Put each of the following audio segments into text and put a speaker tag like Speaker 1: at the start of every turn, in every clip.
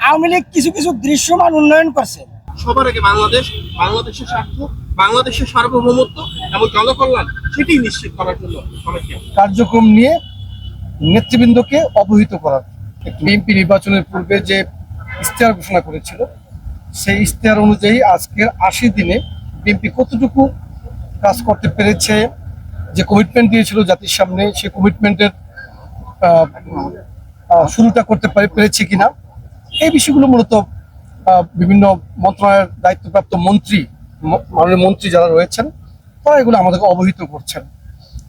Speaker 1: আওয়ামী লীগ কিছু কিছু দৃশ্যমান উন্নয়ন করছে।
Speaker 2: সবার আগে বাংলাদেশের স্বার্থ, বাংলাদেশের সার্বভৌমত্ব এবং জনকল্যাণ সেটি নিশ্চিত করার জন্য সবাইকে
Speaker 3: কার্যক্রম নিয়ে নেতৃবৃন্দকে অবহিত করার। বিএনপি নির্বাচনের পূর্বে যে ইশতেহার ঘোষণা করেছিল, সেই ইশতেহার অনুযায়ী আজকের ৮০ দিনে বিএনপি কতটুকু কাজ করতে পেরেছে, যে কমিটমেন্ট দিয়েছিল জাতির সামনে, সেই কমিটমেন্টের শুরুটা করতে পেরেছে কিনা, এই বিষয়গুলো মূলত বিভিন্ন মন্ত্রণালয়ের দায়িত্বপ্রাপ্ত মাননীয় মন্ত্রী যারা রয়েছেন তারা এগুলো আমাদেরকে অবহিত করছেন।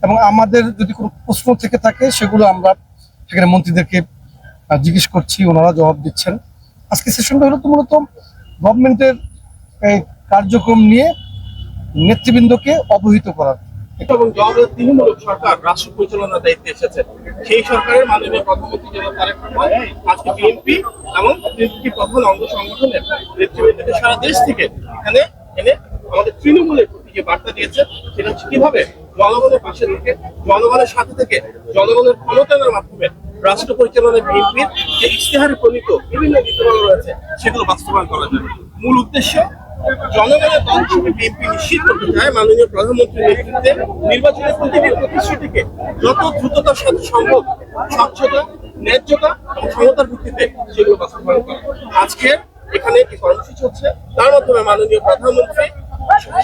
Speaker 3: এবং আমাদের যদি কোনো প্রশ্ন থেকে থাকে সেগুলো আমরা সেখানে মন্ত্রীদেরকে জিজ্ঞেস করছি, ওনারা জবাব দিচ্ছেন। আজকে সেশনটা হলো তো মূলত গভর্নমেন্টের এই কার্যক্রম নিয়ে নেতৃবৃন্দকে অবহিত করার।
Speaker 2: এবং তৃণমূল সরকার রাষ্ট্র পরিচালনার দায়িত্বে এসেছে, সেই সরকারের মাননীয় প্রধানমন্ত্রী জনাব তারেক রহমান আজকে বিএনপি এবং প্রধান অঙ্গ সংগঠনের নেতৃবৃন্দকে সারা দেশ থেকে এখানে এনে আমাদের তৃণমূলের প্রতি যে বার্তা দিয়েছে সেটা হচ্ছে কিভাবে জনগণের পাশে থেকে, জনগণের সাথে থেকে, জনগণের ক্ষমতায়নের মাধ্যমে রাষ্ট্র পরিচালনায় বিএনপির যে ইশতেহারে প্রণীত বিভিন্ন নীতিমালা রয়েছে সেগুলো বাস্তবায়ন করা যাবে। মূল উদ্দেশ্য জনগণের দল হিসেবে বিএনপি নিশ্চিত করতে চায় মাননীয় প্রধানমন্ত্রীর নেতৃত্বে নির্বাচনের প্রতিটি প্রতিশ্রুতিকে যত দ্রুততার সাথে সম্ভব স্বচ্ছতা, ন্যায্যতা এবং ক্ষমতার ভিত্তিতে সেগুলো বাস্তবায়ন করা। আজকের এখানে একটি কর্মসূচি হচ্ছে, তার মাধ্যমে মাননীয় প্রধানমন্ত্রী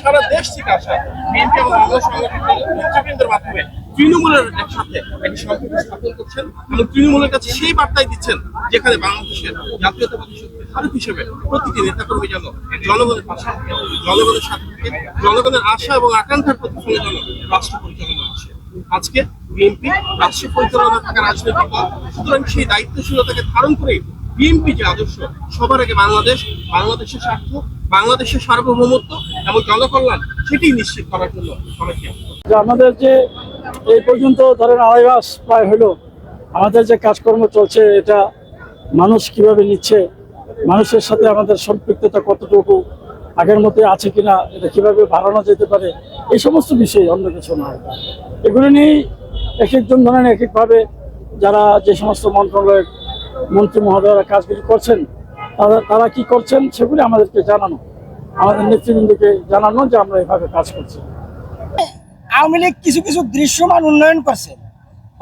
Speaker 2: সারা দেশ থেকে আসা বিএনপি এবং অঙ্গ সংগঠনের নেতৃবৃন্দের মাধ্যমে তৃণমূলের একসাথে একটি সম্পর্ক স্থাপন করছেন এবং তৃণমূলের কাছে সেই বার্তাই দিচ্ছেন যেখানে বাংলাদেশের জাতীয়তাবাদী শক্তির ধারক হিসেবে প্রতিটি নেতাকর্মী যেন জনগণের পাশে থাকে, জনগণের সাথে থেকে, জনগণের আশা এবং আকাঙ্ক্ষার প্রতিফলনে যেন রাষ্ট্র পরিচালনা আছে। আজকে বিএনপি রাষ্ট্র পরিচালনা থাকা রাজনৈতিক দল, সুতরাং সেই দায়িত্বশীলতাকে ধারণ করে বিএনপি যে আদর্শ সবার আগে বাংলাদেশের স্বার্থ, বাংলাদেশের সার্বভৌমত্ব এবং জনকল্যাণ সেটি নিশ্চিত করার জন্য সবাইকে
Speaker 4: আমাদের যে এই পর্যন্ত ধরেন ২.৫ মাস প্রায় হলো আমাদের যে কাজকর্ম চলছে, এটা মানুষ কিভাবে নিচ্ছে, মানুষের সাথে আমাদের সম্পৃক্ততা কতটুকু আগের মধ্যে আছে কিনা, এটা কিভাবে বাড়ানো যেতে পারে, এই সমস্ত বিষয়ে অন্য কিছু নয়। এগুলো নিয়েই এক একজন ধরেন এক একভাবে যারা যে সমস্ত মন্ত্রণালয়ের মন্ত্রী মহোদয়রা কাজগুলি করছেন তারা কি করছেন সেগুলি আমাদেরকে জানানো, আমাদের নেতৃবৃন্দকে জানানো যে আমরা এভাবে কাজ করছি।
Speaker 1: আওয়ামী লীগ কিছু কিছু দৃশ্যমান উন্নয়ন করছে।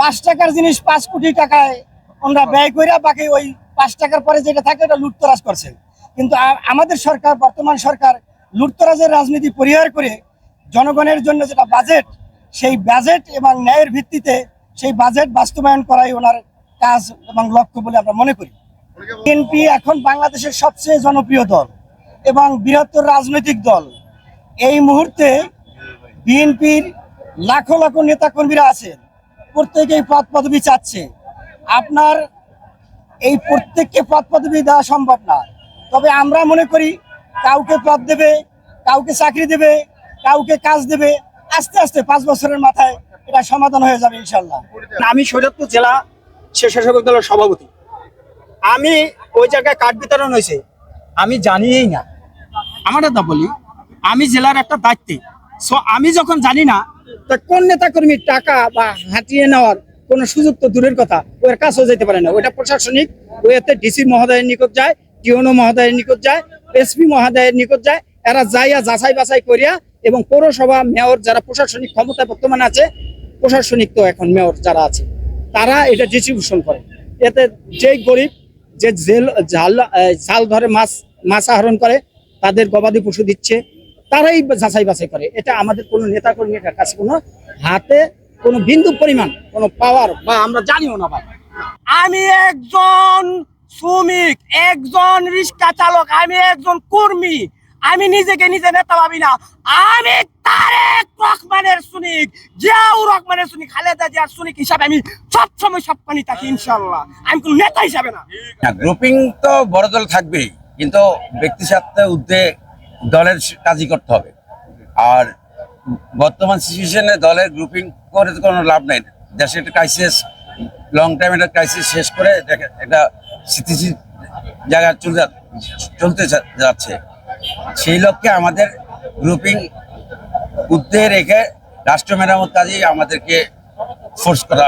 Speaker 1: ৫ টাকার জিনিস ৫ কোটি টাকায় ওনারা ব্যয় করে বাকি ওই ৫ টাকার পরে যেটা থাকে ওটা লুটতরাজ করছে। কিন্তু আমাদের সরকার, বর্তমান সরকার লুটতরাজের রাজনীতি পরিহার করে জনগণের জন্য যেটা বাজেট, সেই বাজেট এবং ন্যায়ের ভিত্তিতে সেই বাজেট বাস্তবায়ন করাই ওনার কাজ এবং লক্ষ্য বলে আমরা মনে করি। বিএনপি এখন বাংলাদেশের সবচেয়ে জনপ্রিয় দল এবং বৃহত্তর রাজনৈতিক দল। এই মুহূর্তে বিএনপির লাখো লাখো নেতাকর্মীরা আছেন, প্রত্যেকেই পদ পদবি চাচ্ছে। আপনার এই প্রত্যেককে পদ পদবি দেওয়া সম্ভব না, তবে আমরা মনে করি কাউকে পদ দেবে, কাউকে চাকরি দেবে, কাউকে কাজ দেবে, আস্তে আস্তে ৫ বছরের মাথায় এটা সমাধান হয়ে যাবে ইনশাল্লাহ।
Speaker 5: আমি শরীয়তপুর জেলা স্বেচ্ছাসেবক দলের সভাপতি। আমি ওই জায়গায় কার্ড বিতরণ হয়েছে আমি জানিই না। আমার কথা বলি, আমি জেলার একটা দায়িত্বে, সো আমি যখন জানি না তা কোন নেতাকর্মীর টাকা বা হাতিয়ে নেওয়ার কোনো সুযোগ তো দূরের কথা, ওর কাছেও যেতে পারে না। ওইটা প্রশাসনিক ওইতে ডিসি মহোদয়ের নিকট যায়, টিওনো মহোদয়ের নিকট যায়, এসপি মহোদয়ের নিকট যায়। এরা যাইয়া যাচাই বাছাই করিয়া এবং পৌরসভা মেয়র যারা প্রশাসনিক ক্ষমতায় বর্তমানে আছে, প্রশাসনিক তো এখন মেয়র যারা আছে, তারা এটা ডিস্ট্রিবিউশন করে। এতে যেই গরিব যে জাল ধরে মাছ আহরণ করে তাদের গবাদি পশু দিচ্ছে, তারাই যাচাই বাছাই করে। এটা আমাদের কোনো নেতাকর্মীর কাছে কোনো হাতে কোনো বিন্দু পরিমাণ কোনো পাওয়ার বা আমরা জানিও না। ভাই,
Speaker 1: আমি একজন শ্রমিক, একজন রিক্সা চালক, আমি একজন কর্মী। আমি নিজেকে নিজে নেতা ভাবি না। আমি তারেক রহমানের শ্রমিক, জিয়াউর রহমানের শ্রমিক, খালেদা জিয়ার শ্রমিক হিসাবে আমি সবসময় সবখানি থাকি ইনশাল্লাহ। আমি কোন নেতা হিসাবে না।
Speaker 6: গ্রুপিং তো বড় দল থাকবেই, কিন্তু ব্যক্তি স্বার্থে ঊর্ধ্বে দলের কাজই করতে হবে। আর বর্তমান সিচুয়েশনে দলের গ্রুপিং করে তো কোনো লাভ নেই। দেশে একটা ক্রাইসিস, লং টাইম একটা ক্রাইসিস শেষ করে একটা স্থিতিশীল জায়গায় চলতে যাচ্ছে। সেই লক্ষ্যে আমাদের গ্রুপিং ঊর্ধ্বে রেখে রাষ্ট্র মেরামত কাজেই আমাদেরকে ফোর্স করা।